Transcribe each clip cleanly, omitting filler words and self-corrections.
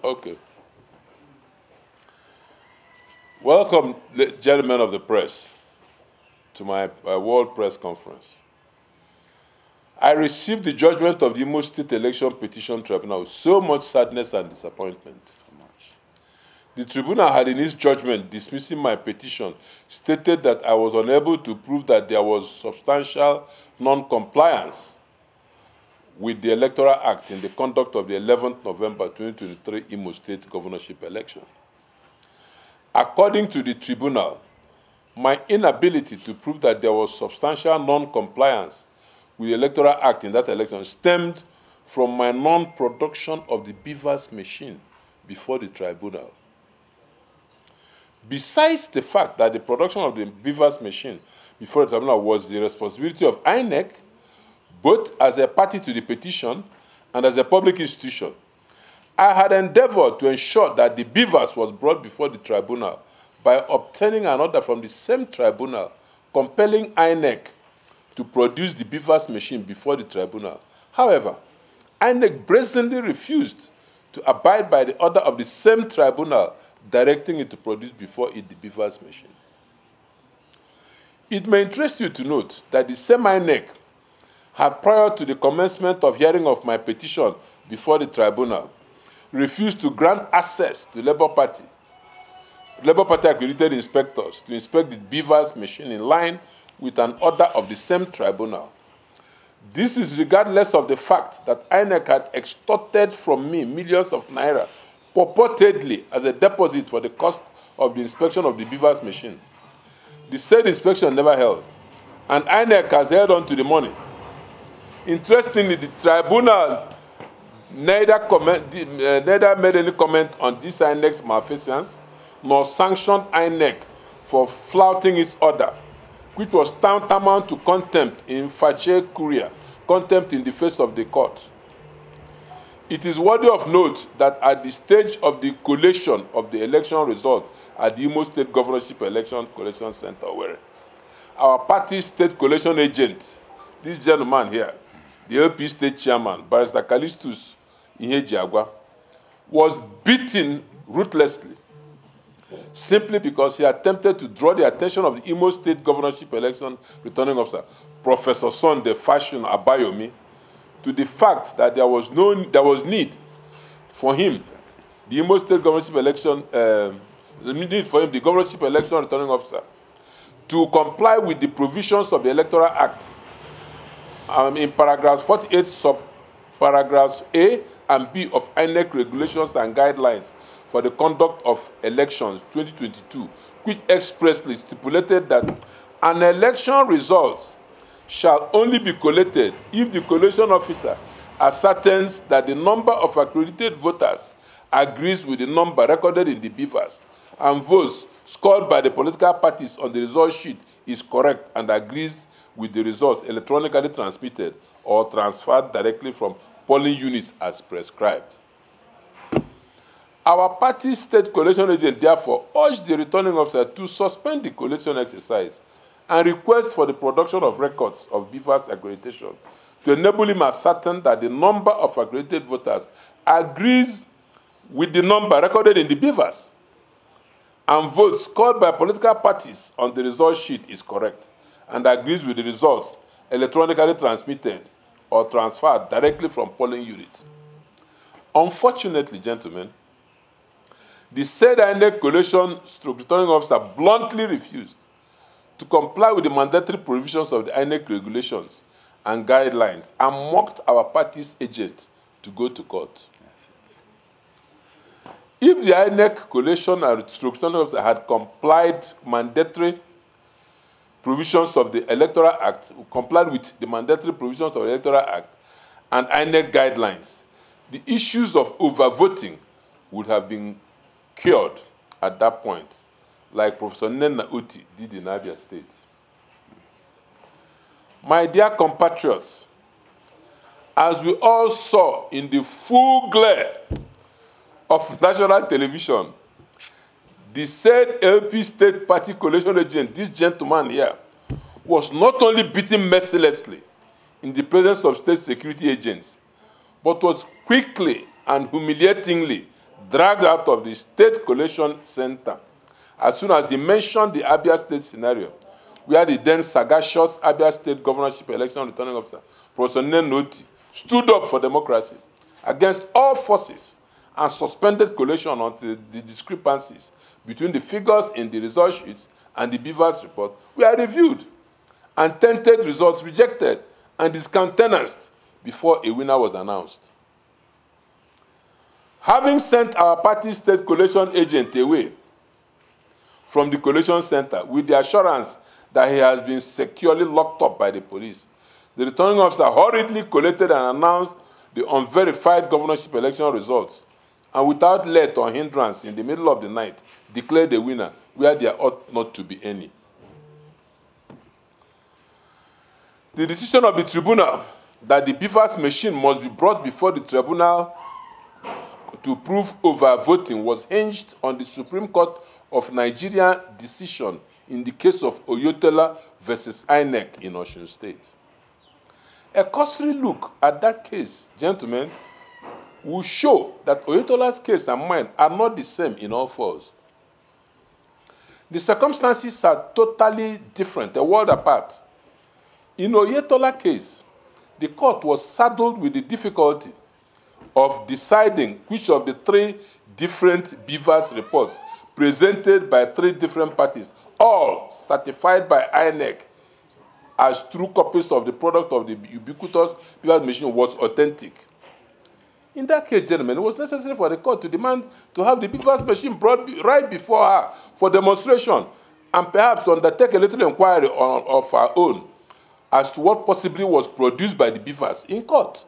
Okay. Welcome, gentlemen of the press, to my World Press Conference. I received the judgment of the Imo State Election Petition Tribunal with so much sadness and disappointment. The tribunal had in its judgment dismissing my petition stated that I was unable to prove that there was substantial non-compliance with the Electoral Act in the conduct of the 11th November 2023 Imo State Governorship election. According to the tribunal, my inability to prove that there was substantial non-compliance with the Electoral Act in that election stemmed from my non-production of the beavers machine before the tribunal. Besides the fact that the production of the beavers machine before the tribunal was the responsibility of INEC, both as a party to the petition and as a public institution, I had endeavored to ensure that the beavers was brought before the tribunal by obtaining an order from the same tribunal compelling INEC to produce the beavers machine before the tribunal. However, INEC brazenly refused to abide by the order of the same tribunal directing it to produce before it the beavers machine. It may interest you to note that the same INEC had, prior to the commencement of hearing of my petition before the tribunal, refused to grant access to Labour Party accredited inspectors to inspect the beavers machine in line with an order of the same tribunal. This is regardless of the fact that INEC had extorted from me millions of naira purportedly as a deposit for the cost of the inspection of the beavers machine. The said inspection never held, and INEC has held on to the money. Interestingly, the tribunal neither made any comment on this INEC's malfeasance nor sanctioned INEC for flouting its order, which was tantamount to contempt in facie curia, contempt in the face of the court. It is worthy of note that at the stage of the collation of the election result at the Imo State Governorship Election Collation Center, where our party's state collation agent, this gentleman here, the LP state chairman, Barrister Callistus Ihejiagwa, was beaten ruthlessly simply because he attempted to draw the attention of the Imo State Governorship Election Returning Officer, Professor Sunday Fashion Abayomi, to the fact that there was need for him, the Imo State Governorship Election, the Governorship Election Returning Officer, to comply with the provisions of the Electoral Act in paragraphs 48, sub-paragraphs A and B of INEC regulations and guidelines for the conduct of elections 2022, which expressly stipulated that an election result shall only be collated if the collation officer ascertains that the number of accredited voters agrees with the number recorded in the beavers, and votes scored by the political parties on the result sheet is correct and agrees with the results electronically transmitted or transferred directly from polling units as prescribed. Our party state collation agent therefore urged the returning officer to suspend the collation exercise and request for the production of records of beavers accreditation to enable him ascertain that the number of accredited voters agrees with the number recorded in the beavers, and votes scored by political parties on the result sheet is correct and agrees with the results electronically transmitted or transferred directly from polling units. Unfortunately, gentlemen, the said INEC collation returning officer bluntly refused to comply with the mandatory provisions of the INEC regulations and guidelines and mocked our party's agent to go to court. If the INEC collation and returning officer had complied mandatory provisions of the Electoral Act, complied with the mandatory provisions of the Electoral Act and INEC guidelines, the issues of overvoting would have been cured at that point, like Professor Nenna Uti did in Abia State. My dear compatriots, as we all saw in the full glare of national television, the said LP State Party collation agent, this gentleman here, was not only beaten mercilessly in the presence of state security agents, but was quickly and humiliatingly dragged out of the State Collation Center as soon as he mentioned the Abia State scenario, where the then sagacious Abia State Governorship election returning officer, Professor Nenoti, stood up for democracy against all forces and suspended collation until the discrepancies between the figures in the result sheets and the Beavers report were reviewed, and tented results rejected and discountenanced before a winner was announced. Having sent our party state collation agent away from the collation center with the assurance that he has been securely locked up by the police, the returning officer hurriedly collated and announced the unverified governorship election results, and without let or hindrance in the middle of the night, declared the winner where there ought not to be any. The decision of the tribunal that the Beavers machine must be brought before the tribunal to prove overvoting was hinged on the Supreme Court of Nigeria decision in the case of Oyetola versus INEC in Osun State. A cursory look at that case, gentlemen, will show that Oyetola's case and mine are not the same in all fours. The circumstances are totally different, a world apart. In Oyetola's case, the court was saddled with the difficulty of deciding which of the three different Beavers reports presented by three different parties, all certified by INEC as true copies of the product of the ubiquitous Beavers machine, was authentic. In that case, gentlemen, it was necessary for the court to demand to have the Beavers machine brought right before her for demonstration and perhaps to undertake a little inquiry of her own as to what possibly was produced by the Beavers in court.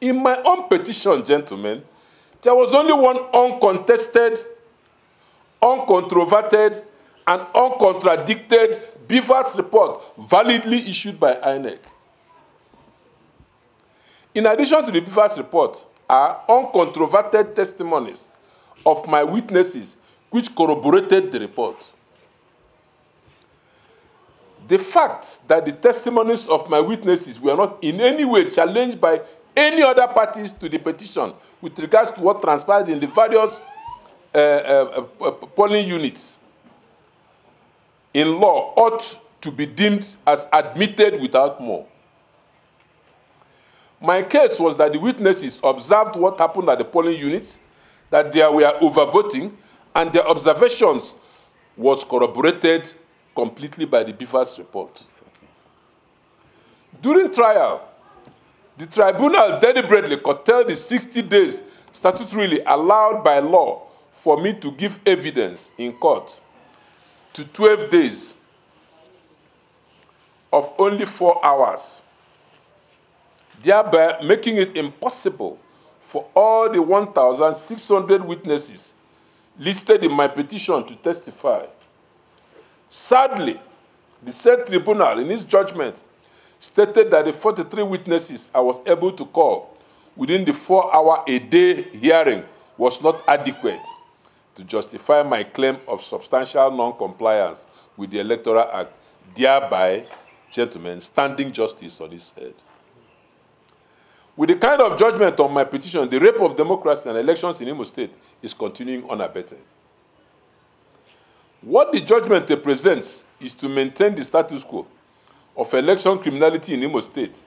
In my own petition, gentlemen, there was only one uncontested, uncontroverted, and uncontradicted Beavers report validly issued by INEC. In addition to the Beavers report are uncontroverted testimonies of my witnesses which corroborated the report. The fact that the testimonies of my witnesses were not in any way challenged by any other parties to the petition with regards to what transpired in the various polling units in law ought to be deemed as admitted without more. My case was that the witnesses observed what happened at the polling units, that there were overvoting, and their observations was corroborated completely by the Beavers report. During trial, the tribunal deliberately curtailed the 60 days statutorily allowed by law for me to give evidence in court to 12 days of only 4 hours, thereby making it impossible for all the 1,600 witnesses listed in my petition to testify. Sadly, the said tribunal, in its judgment, stated that the 43 witnesses I was able to call within the 4-hour-a-day hearing was not adequate to justify my claim of substantial non-compliance with the Electoral Act, thereby, gentlemen, standing justice on its head. With the kind of judgment on my petition, the rape of democracy and elections in Imo State is continuing unabated. What the judgment represents is to maintain the status quo of election criminality in Imo State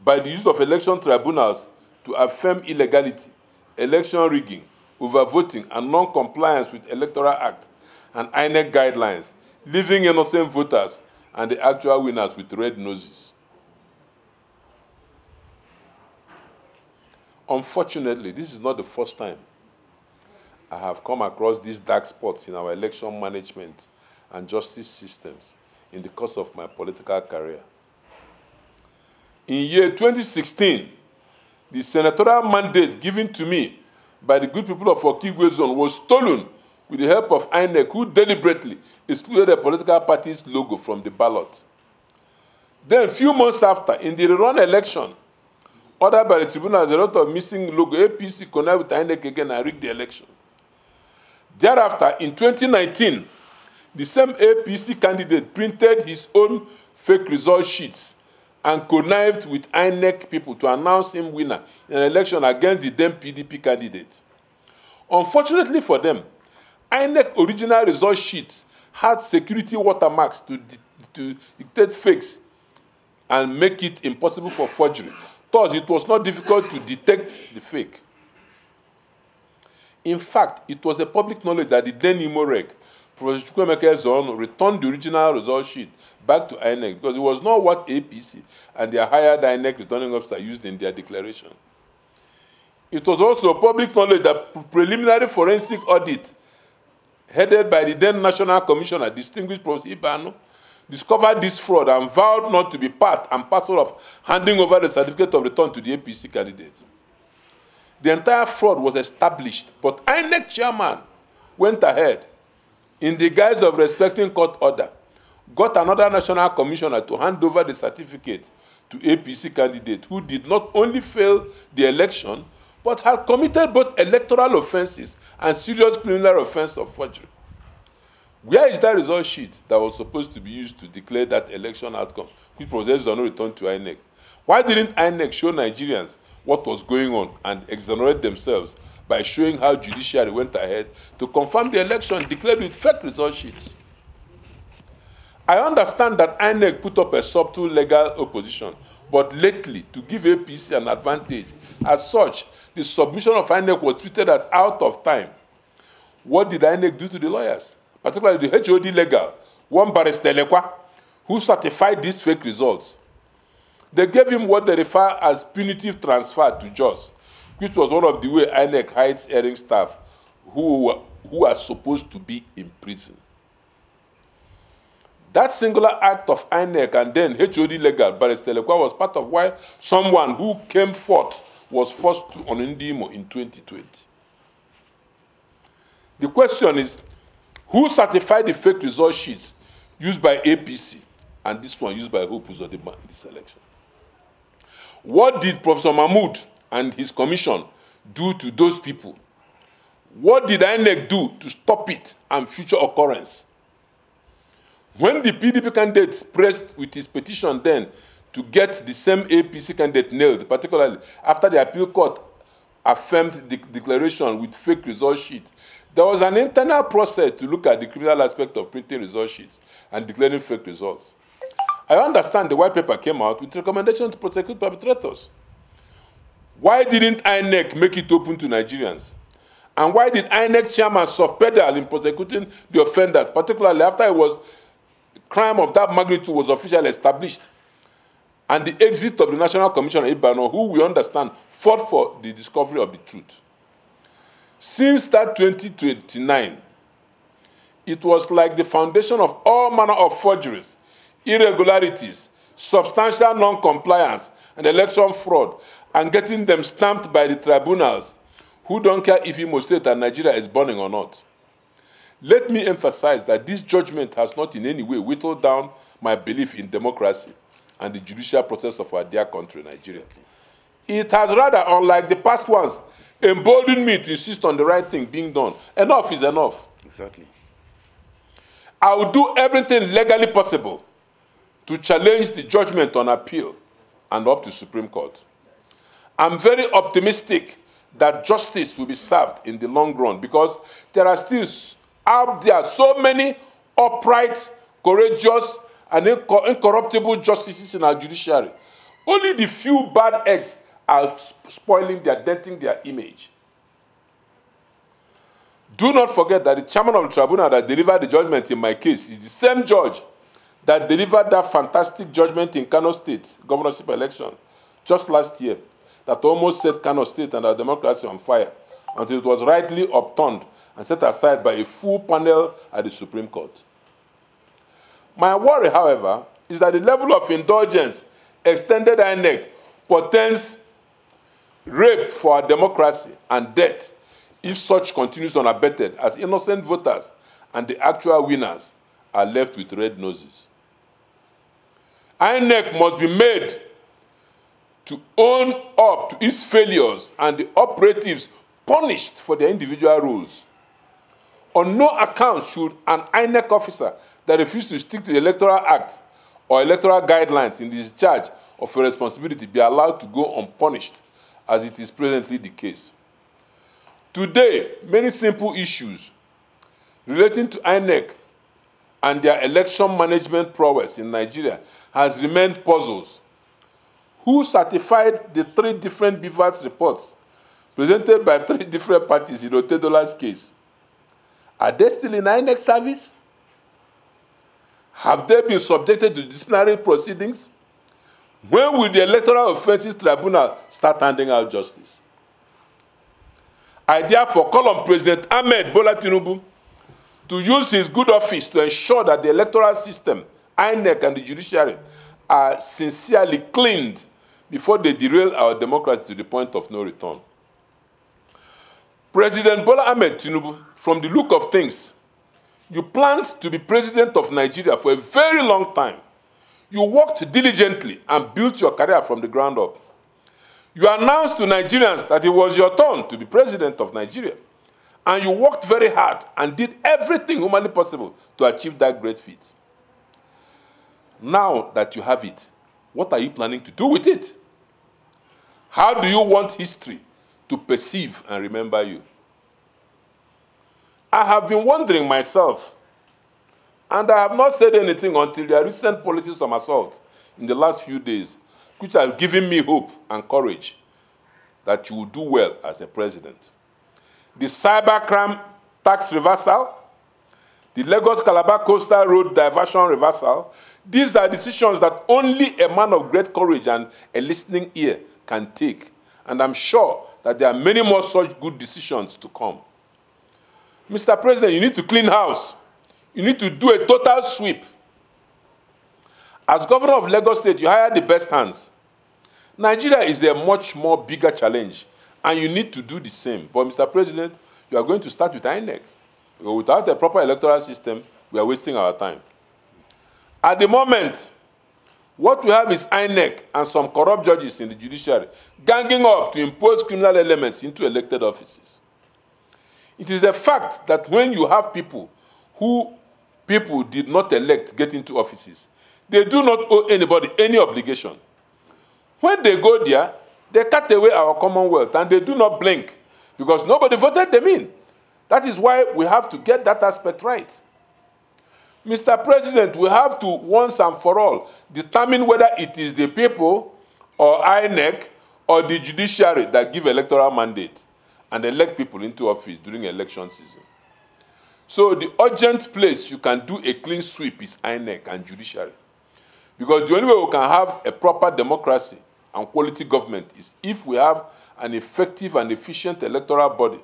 by the use of election tribunals to affirm illegality, election rigging, overvoting, and non-compliance with Electoral Act and INEC guidelines, leaving innocent voters and the actual winners with red noses. Unfortunately, this is not the first time I have come across these dark spots in our election management and justice systems in the course of my political career. In year 2016, the senatorial mandate given to me by the good people of Okigwe Zone was stolen with the help of INEC, who deliberately excluded the political party's logo from the ballot. Then, a few months after, in the rerun election, ordered by the tribunal as a result of missing logo, APC connived with INEC again and rigged the election. Thereafter, in 2019, the same APC candidate printed his own fake result sheets and connived with INEC people to announce him winner in an election against the then PDP candidate. Unfortunately for them, INEC original result sheet had security watermarks to dictate fakes and make it impossible for forgery. Thus, it was not difficult to detect the fake. In fact, it was a public knowledge that the then Imo Reg, Professor Chukwuemeka Ezeonu, returned the original result sheet back to INEC because it was not what APC and their hired INEC returning officer used in their declaration. It was also public knowledge that preliminary forensic audit headed by the then National Commissioner, distinguished Professor Ibano, discovered this fraud and vowed not to be part and parcel of handing over the certificate of return to the APC candidate. The entire fraud was established, but INEC chairman went ahead, in the guise of respecting court order, got another national commissioner to hand over the certificate to APC candidate who did not only fail the election, but had committed both electoral offenses and serious criminal offense of forgery. Where is that result sheet that was supposed to be used to declare that election outcome, which possessed no return to INEC? Why didn't INEC show Nigerians what was going on and exonerate themselves by showing how judiciary went ahead to confirm the election declared with fake result sheets? I understand that INEC put up a subtle legal opposition, but lately, to give APC an advantage, as such, the submission of INEC was treated as out of time. What did INEC do to the lawyers? Particularly the HOD legal, one Barrister Lekwa, who certified these fake results. They gave him what they refer as punitive transfer to Jos, which was one of the way INEC hides hearing staff who are supposed to be in prison. That singular act of INEC and then HOD legal, Barrister Lekwa, was part of why someone who came forth was forced to Onindimo in 2020. The question is, who certified the fake result sheets used by APC and this one used by Hope Uzodimma in this election? What did Professor Mahmood and his commission do to those people? What did INEC do to stop it and future occurrence? When the PDP candidate pressed with his petition then to get the same APC candidate nailed, particularly after the appeal court affirmed the declaration with fake result sheet, there was an internal process to look at the criminal aspect of printing result sheets and declaring fake results. I understand the white paper came out with recommendations to prosecute perpetrators. Why didn't INEC make it open to Nigerians? And why did INEC chairman soft-pedal in prosecuting the offenders, particularly after it was crime of that magnitude was officially established? And the exit of the National Commissioner Ibano, who we understand fought for the discovery of the truth. Since that 2029, it was like the foundation of all manner of forgeries, irregularities, substantial non-compliance, and election fraud, and getting them stamped by the tribunals, who don't care if Imo State and Nigeria is burning or not. Let me emphasize that this judgment has not in any way whittled down my belief in democracy and the judicial process of our dear country, Nigeria. It has rather, unlike the past ones, emboldened me to insist on the right thing being done. Enough is enough. Exactly. I will do everything legally possible to challenge the judgment on appeal and up to Supreme Court. I'm very optimistic that justice will be served in the long run because there are still out there so many upright, courageous, and incorruptible justices in our judiciary. Only the few bad eggs are spoiling denting their image. Do not forget that the chairman of the tribunal that delivered the judgment in my case is the same judge that delivered that fantastic judgment in Kano State governorship election just last year that almost set Kano State and our democracy on fire until it was rightly upturned and set aside by a full panel at the Supreme Court. My worry, however, is that the level of indulgence extended INEC portends rape for our democracy and death if such continues unabated, as innocent voters and the actual winners are left with red noses. INEC must be made to own up to its failures and the operatives punished for their individual roles. On no account should an INEC officer that refuses to stick to the Electoral Act or electoral guidelines in the discharge of a responsibility be allowed to go unpunished, as it is presently the case. Today, many simple issues relating to INEC and their election management prowess in Nigeria has remained puzzles. Who certified the 3 different BVAS reports presented by 3 different parties in Otedola's case? Are they still in INEC service? Have they been subjected to disciplinary proceedings? When will the Electoral Offences Tribunal start handing out justice? I therefore call on President Ahmed Bola Tinubu to use his good office to ensure that the electoral system, INEC, and the judiciary are sincerely cleaned before they derail our democracy to the point of no return. President Bola Ahmed Tinubu, from the look of things, you planned to be president of Nigeria for a very long time. You worked diligently and built your career from the ground up. You announced to Nigerians that it was your turn to be president of Nigeria. And you worked very hard and did everything humanly possible to achieve that great feat. Now that you have it, what are you planning to do with it? How do you want history to perceive and remember you? I have been wondering myself, and I have not said anything until their recent politics of assault in the last few days, which have given me hope and courage that you will do well as a president. The cybercrime tax reversal, the Lagos-Calabar Coastal Road diversion reversal, these are decisions that only a man of great courage and a listening ear can take. And I'm sure that there are many more such good decisions to come. Mr. President, you need to clean house. You need to do a total sweep. As governor of Lagos State, you hire the best hands. Nigeria is a much more bigger challenge, and you need to do the same. But, Mr. President, you are going to start with INEC. Without a proper electoral system, we are wasting our time. At the moment, what we have is INEC and some corrupt judges in the judiciary ganging up to impose criminal elements into elected offices. It is a fact that when you have people who people did not elect get into offices, they do not owe anybody any obligation. When they go there, they cut away our commonwealth and they do not blink because nobody voted them in. That is why we have to get that aspect right. Mr. President, we have to once and for all determine whether it is the people or INEC or the judiciary that give electoral mandate and elect people into office during election season. So the urgent place you can do a clean sweep is INEC and judiciary. Because the only way we can have a proper democracy and quality government is if we have an effective and efficient electoral body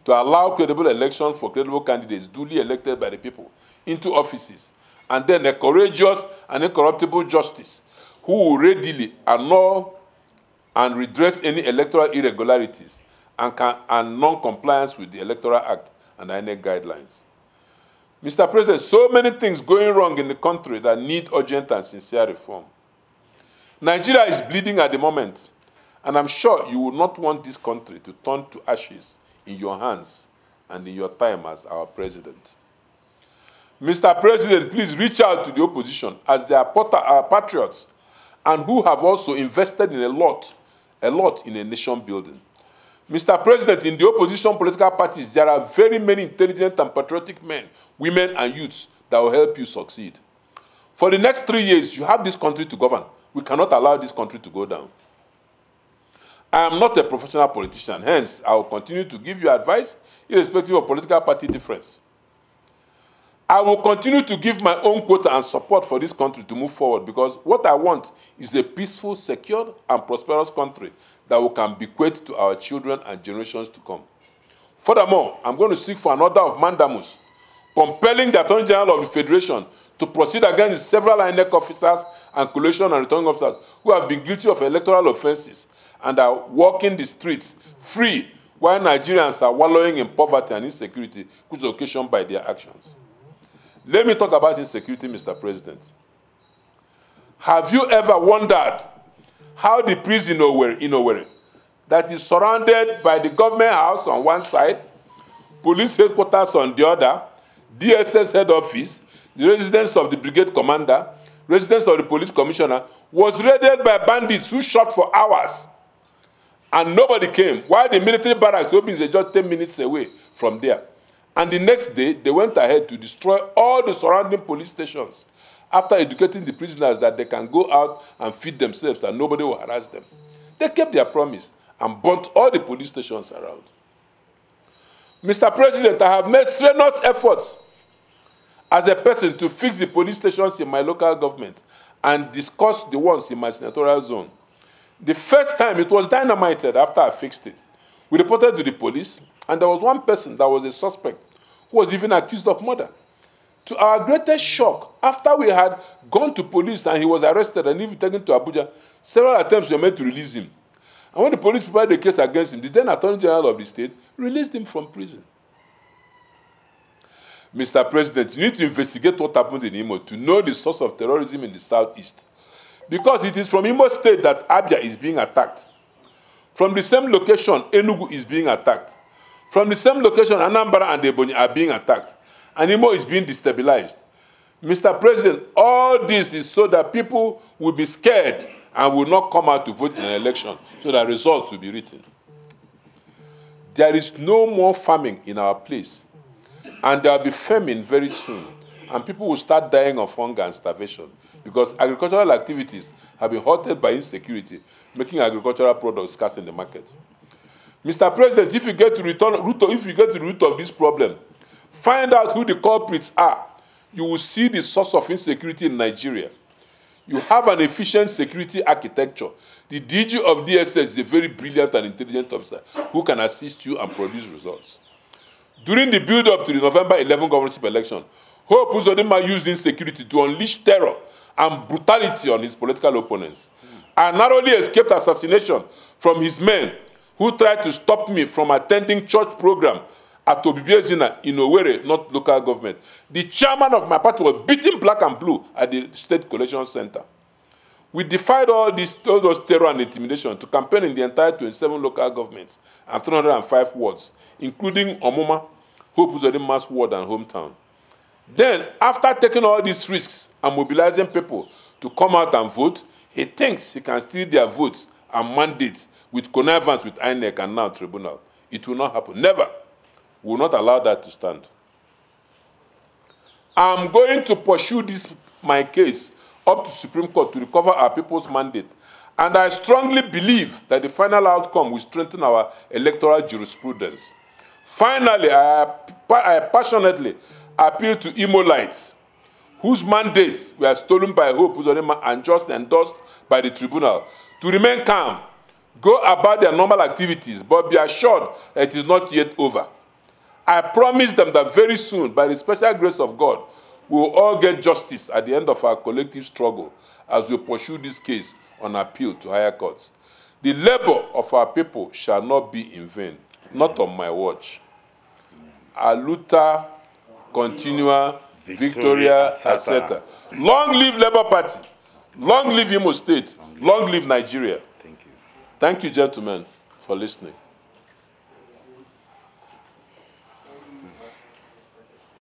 to allow credible elections for credible candidates duly elected by the people into offices, and then a courageous and incorruptible justice who will readily annul and redress any electoral irregularities and non-compliance with the Electoral Act and INEC guidelines. Mr. President, so many things going wrong in the country that need urgent and sincere reform. Nigeria is bleeding at the moment, and I'm sure you will not want this country to turn to ashes in your hands and in your time as our president. Mr. President, please reach out to the opposition as they are patriots and who have also invested in a lot in a nation building. Mr. President, in the opposition political parties, there are very many intelligent and patriotic men, women, and youths that will help you succeed. For the next 3 years, you have this country to govern. We cannot allow this country to go down. I am not a professional politician, hence I will continue to give you advice irrespective of political party difference. I will continue to give my own quota and support for this country to move forward because what I want is a peaceful, secure, and prosperous country that we can bequeath to our children and generations to come. Furthermore, I'm going to seek for an order of mandamus, compelling the Attorney General of the Federation to proceed against several INEC officers and collation and returning officers who have been guilty of electoral offenses and are walking the streets free while Nigerians are wallowing in poverty and insecurity, which is occasioned by their actions. Let me talk about insecurity, Mr. President. Have you ever wondered how the prison in Owerri, that is surrounded by the government house on one side, police headquarters on the other, DSS head office, the residence of the brigade commander, residence of the police commissioner, was raided by bandits who shot for hours. And nobody came. While the military barracks opens just 10 minutes away from there. And the next day, they went ahead to destroy all the surrounding police stations after educating the prisoners that they can go out and feed themselves and nobody will harass them. They kept their promise and burnt all the police stations around. Mr. President, I have made strenuous efforts as a person to fix the police stations in my local government and discuss the ones in my senatorial zone. The first time it was dynamited after I fixed it. We reported to the police, and there was one person that was a suspect who was even accused of murder. To our greatest shock, after we had gone to police and he was arrested and even taken to Abuja, several attempts were made to release him. And when the police prepared the case against him, the then Attorney General of the state released him from prison. Mr. President, you need to investigate what happened in Imo to know the source of terrorism in the southeast. Because it is from Imo State that Abia is being attacked. From the same location, Enugu is being attacked. From the same location, Anambra and Ebonyi are being attacked. And Imo is being destabilized. Mr. President, all this is so that people will be scared and will not come out to vote in an election, so that results will be written. There is no more farming in our place. And there will be famine very soon. And people will start dying of hunger and starvation because agricultural activities have been halted by insecurity, making agricultural products scarce in the market. Mr. President, if you get to the root of this problem, find out who the culprits are, you will see the source of insecurity in Nigeria. You have an efficient security architecture. The DG of DSS is a very brilliant and intelligent officer who can assist you and produce results. During the build-up to the November 11 governorship election, Hope Uzodinma used insecurity to unleash terror and brutality on his political opponents, and narrowly escaped assassination from his men who tried to stop me from attending church program at Obibiezina in Owerri, not local government. The chairman of my party was beaten black and blue at the State Collection Center. We defied all those terror and intimidation to campaign in the entire 27 local governments and 305 wards, including Omuma, Hope Uzodinma's ward and hometown. Then, after taking all these risks and mobilizing people to come out and vote, he thinks he can steal their votes and mandates with connivance with INEC and now tribunal. It will not happen. Never. We will not allow that to stand. I'm going to pursue my case up to Supreme Court to recover our people's mandate. And I strongly believe that the final outcome will strengthen our electoral jurisprudence. Finally, I passionately appeal to Imolites, whose mandates were stolen by Hope Uzodinma and just endorsed by the tribunal, to remain calm, go about their normal activities, but be assured that it is not yet over. I promise them that very soon, by the special grace of God, we will all get justice at the end of our collective struggle as we pursue this case on appeal to higher courts. The labor of our people shall not be in vain, not on my watch. Aluta continua Victoria Asceta. Long live Labour Party. Long live Imo State. Long live Nigeria. Thank you. Thank you, gentlemen, for listening.